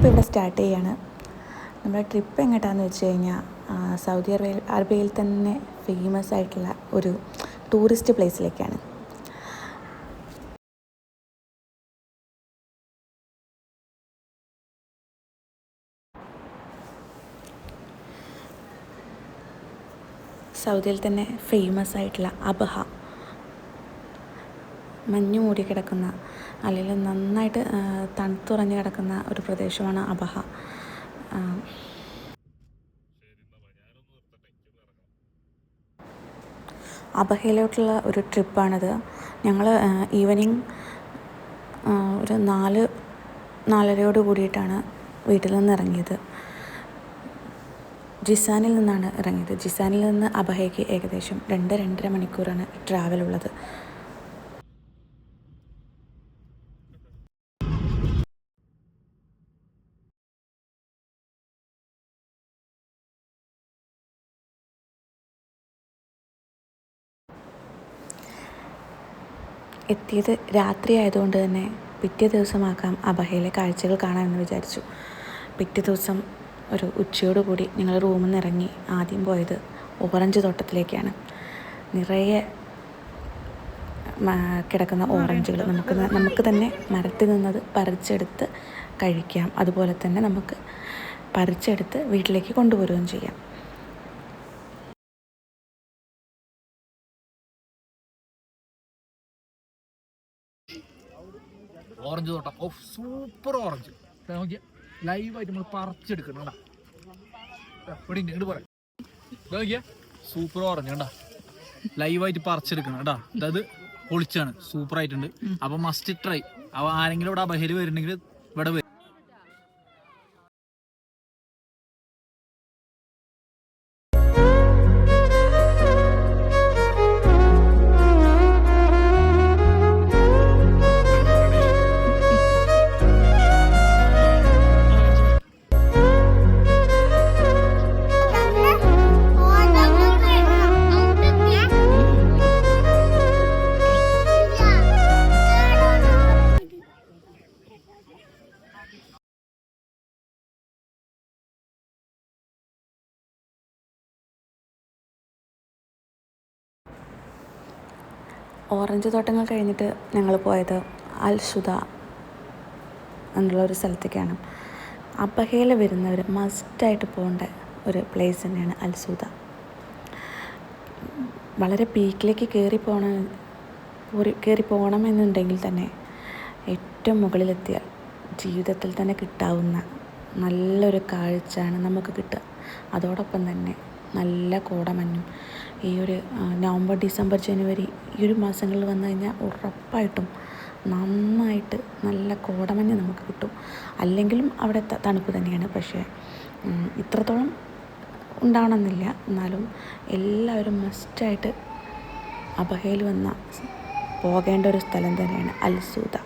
Trip ഇവിടെ start ചെയ്യാണ്. നമ്മുടെ ട്രിപ്പ് എങ്ങോട്ടാന്ന് വെച്ച് കഴിഞ്ഞാൽ സൗദി അറേബ്യയിൽ തന്നെ ഫേമസ് ആയിട്ടുള്ള ഒരു ടൂറിസ്റ്റ് പ്ലേസിലേക്കാണ്. സൗദിയിൽ തന്നെ ഫേമസ് ആയിട്ടുള്ള അബഹ, മഞ്ഞ് മൂടി കിടക്കുന്ന അല്ലെങ്കിൽ നന്നായിട്ട് തണുത്തുറഞ്ഞ് കിടക്കുന്ന ഒരു പ്രദേശമാണ് അബഹ. അബഹയിലോട്ടുള്ള ഒരു ട്രിപ്പാണിത്. ഞങ്ങൾ ഈവനിങ് ഒരു 4-4:30 കൂടിയിട്ടാണ് വീട്ടിൽ നിന്ന് ഇറങ്ങിയത്. ജിസാനിൽ നിന്നാണ് ഇറങ്ങിയത്. ജിസാനിൽ നിന്ന് അബഹയ്ക്ക് ഏകദേശം 2-2.5 മണിക്കൂറാണ് ട്രാവലുള്ളത്. എത്തിയത് രാത്രി ആയതുകൊണ്ട് തന്നെ പിറ്റേ ദിവസമാക്കാം അബഹയിലെ കാഴ്ചകൾ കാണാമെന്ന് വിചാരിച്ചു. പിറ്റേ ദിവസം ഒരു ഉച്ചയോടുകൂടി ഞങ്ങൾ റൂമിൽ നിന്ന് ഇറങ്ങി ആദ്യം പോയത് ഓറഞ്ച് തോട്ടത്തിലേക്കാണ്. നിറയെ കിടക്കുന്ന ഓറഞ്ചുകൾ നമുക്ക് തന്നെ മരത്തിൽ നിന്നത് പറിച്ചെടുത്ത് കഴിക്കാം. അതുപോലെ തന്നെ നമുക്ക് പറിച്ചെടുത്ത് വീട്ടിലേക്ക് കൊണ്ടുവരികയും ചെയ്യാം. ഓറഞ്ച് തോട്ടം, സൂപ്പർ ഓറഞ്ച് നോക്കിയ ലൈവായിട്ട് നമ്മൾ പറിച്ചെടുക്കണം കേട്ടോ. ഇവിടെ ഇങ്ങോട്ട് പറയാം, നോക്കിയ സൂപ്പർ ഓറഞ്ച് കണ്ടാ, ലൈവായിട്ട് പറിച്ചെടുക്കണം കേട്ടോ. അതായത് പൊളിച്ചാണ്, സൂപ്പർ ആയിട്ടുണ്ട്. അപ്പൊ മസ്റ്റ് ട്രൈ. അപ്പൊ ആരെങ്കിലും ഇവിടെ അബഹയിൽ വരുന്നുണ്ടെങ്കിൽ ഇവിടെ വരും. ഓറഞ്ച് തോട്ടങ്ങൾ കഴിഞ്ഞിട്ട് ഞങ്ങൾ പോയത് അൽ സുദ എന്നുള്ളൊരു സ്ഥലത്തേക്കാണ്. അബഹയിൽ വരുന്നവർ മസ്റ്റായിട്ട് പോകേണ്ട ഒരു പ്ലേസ് തന്നെയാണ് അൽ സുദ. വളരെ പീക്കിലേക്ക് കയറി പോകണമെന്നുണ്ടെങ്കിൽ തന്നെ ഏറ്റവും മുകളിലെത്തിയാൽ ജീവിതത്തിൽ തന്നെ കിട്ടാവുന്ന നല്ലൊരു കാഴ്ചയാണ് നമുക്ക് കിട്ടുക. അതോടൊപ്പം തന്നെ നല്ല കോടമഞ്ഞും. ഈ ഒരു നവംബർ, ഡിസംബർ, ജനുവരി ഈ ഒരു മാസങ്ങളിൽ വന്നു കഴിഞ്ഞാൽ ഉറപ്പായിട്ടും നന്നായിട്ട് നല്ല കോടമഞ്ഞ് നമുക്ക് കിട്ടും. അല്ലെങ്കിലും അവിടെ തണുപ്പ് തന്നെയാണ്, പക്ഷേ ഇത്രത്തോളം ഉണ്ടാവണമെന്നില്ല. എന്നാലും എല്ലാവരും മസ്റ്റായിട്ട് അബഹയിൽ പോകേണ്ട ഒരു സ്ഥലം തന്നെയാണ് അൽ സുദ.